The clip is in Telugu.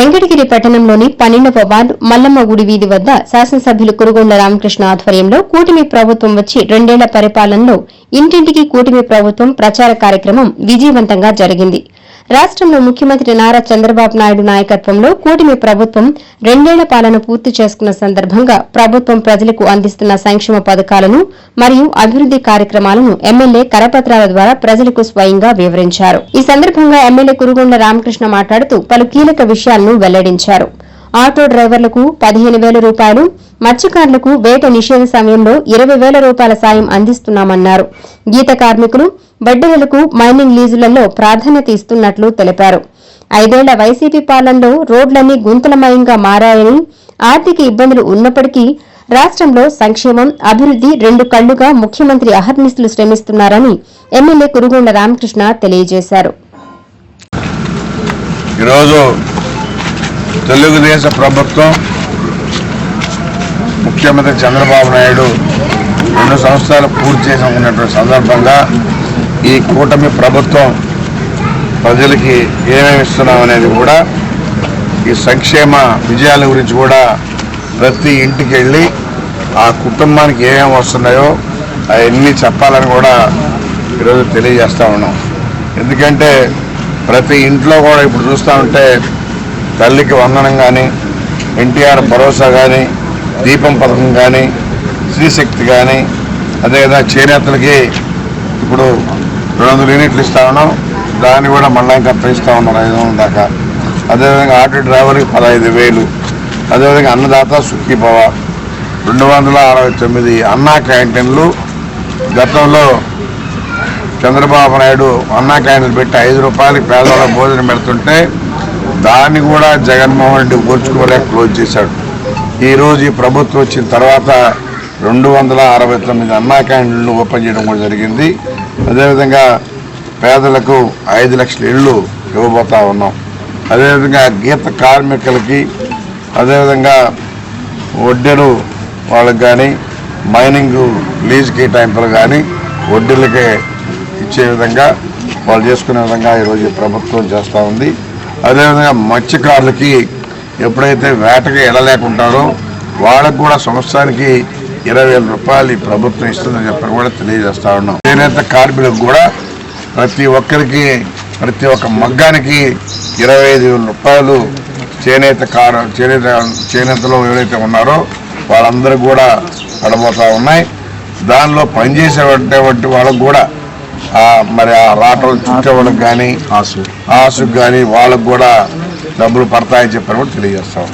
వెంకటగిరి పట్టణంలోని 12వ వార్డు మల్లమ్మ గుడి వీధి వద్ద శాసనసభ్యులు కురుగొండ రామకృష్ణ ఆధ్వర్యంలో కూటమి ప్రభుత్వం వచ్చి 2 ఏళ్ల పరిపాలనలో ఇంటింటికి కూటమి ప్రభుత్వం ప్రచార కార్యక్రమం విజయవంతంగా జరిగింది. రాష్ట్రంలో ముఖ్యమంత్రి నారా చంద్రబాబు నాయుడు నాయకత్వంలో కూటమి ప్రభుత్వం 2 ఏళ్ల పాలన పూర్తి చేసుకున్న సందర్భంగా ప్రభుత్వం ప్రజలకు అందిస్తున్న సంక్షేమ పథకాలను మరియు అభివృద్ది కార్యక్రమాలను ఎమ్మెల్యే కరపత్రాల ద్వారా ప్రజలకు స్వయంగా వివరించారు. ఈ సందర్భంగా ఎమ్మెల్యే కురుగొండ రామకృష్ణ మాట్లాడుతూ పలు కీలక విషయాలను వెల్లడించారు. ఆటో డ్రైవర్లకు 15,000 రూపాయలు, మత్స్యకారులకు వేట నిషేధ సమయంలో 20,000 రూపాయల సాయం అందిస్తున్నామన్నారు. గీత కార్మికులు, బడ్డెలకు మైనింగ్ లీజులలో ప్రాధాన్యత ఇస్తున్నట్లు తెలిపారు. 5 ఏళ్ల వైసీపీ పాలనలో రోడ్లన్నీ గుంతలమయంగా మారాయని, ఆర్థిక ఇబ్బందులు ఉన్నప్పటికీ రాష్ట్రంలో సంక్షేమం, అభివృద్ది 2 కళ్లుగా ముఖ్యమంత్రి అహర్నిశలు శ్రమిస్తున్నారని ఎమ్మెల్యే కురుగొండ రామకృష్ణ తెలియజేశారు. తెలుగుదేశం ప్రభుత్వం ముఖ్యమంత్రి చంద్రబాబు నాయుడు 2 సంవత్సరాలు పూర్తి చేసుకున్నటువంటి సందర్భంగా ఈ కూటమి ప్రభుత్వం ప్రజలకి ఏమేమి ఇస్తున్నామనేది కూడా, ఈ సంక్షేమ విజయాల గురించి కూడా ప్రతి ఇంటికి వెళ్ళి ఆ కుటుంబానికి ఏమేమి వస్తున్నాయో అవన్నీ చెప్పాలని కూడా ఈరోజు తెలియజేస్తూ ఉన్నాం. ఎందుకంటే ప్రతి ఇంట్లో కూడా ఇప్పుడు చూస్తూ ఉంటే తల్లికి వందనం కానీ, ఎన్టీఆర్ భరోసా కానీ, దీపం పథకం కానీ, శ్రీశక్తి కానీ, అదేవిధంగా చేనేతలకి ఇప్పుడు 200 యూనిట్లు ఇస్తా ఉన్నాం. దాన్ని కూడా మళ్ళీ ఇంకా పెంచుతూ ఉన్నాం 500 దాకా. అదేవిధంగా ఆటో డ్రైవర్కి 15,000. అదేవిధంగా అన్నదాత సుఖీభవ 269 అన్నా క్యాంటీన్లు. గతంలో చంద్రబాబు నాయుడు అన్నా క్యాంటీన్లు పెట్టి 5 రూపాయలకి పేదవాళ్ళ భోజనం పెడుతుంటే దాన్ని కూడా జగన్మోహన్ రెడ్డి ఓర్చుకోలేక క్లోజ్ చేశాడు. ఈరోజు ఈ ప్రభుత్వం వచ్చిన తర్వాత 269 అన్నా క్యాంటీన్లు ఓపెన్ చేయడం కూడా జరిగింది. అదేవిధంగా పేదలకు 5 లక్షల ఇళ్ళు ఇవ్వబోతా ఉన్నాం. అదేవిధంగా గీత కార్మికులకి, అదేవిధంగా వడ్డీలు వాళ్ళకి కానీ, మైనింగ్ లీజ్ కేటాయింపులు కానీ వడ్డీలకే ఇచ్చే విధంగా వాళ్ళు చేసుకునే విధంగా ఈరోజు ప్రభుత్వం చేస్తూ ఉంది. అదేవిధంగా మత్స్యకారులకి ఎప్పుడైతే వేటకి వెళ్ళలేకుంటారో వాళ్ళకు కూడా సంవత్సరానికి 20,000 రూపాయలు ఈ ప్రభుత్వం ఇస్తుందని చెప్పని కూడా తెలియజేస్తూ ఉన్నాం. చేనేత కార్మికులకు కూడా ప్రతి ఒక్కరికి, ప్రతి ఒక్క మగ్గానికి 25,000 రూపాయలు చేనేతలో ఎవరైతే ఉన్నారో వాళ్ళందరూ కూడా పడబోతూ ఉన్నాయి. దానిలో పనిచేసేటువంటి వాళ్ళకు కూడా మరి ఆ రాటలు చుట్టే వాళ్ళకి కానీ, ఆసుకు కానీ వాళ్ళకు కూడా డబ్బులు పడతాయని చెప్పని కూడా తెలియజేస్తాం.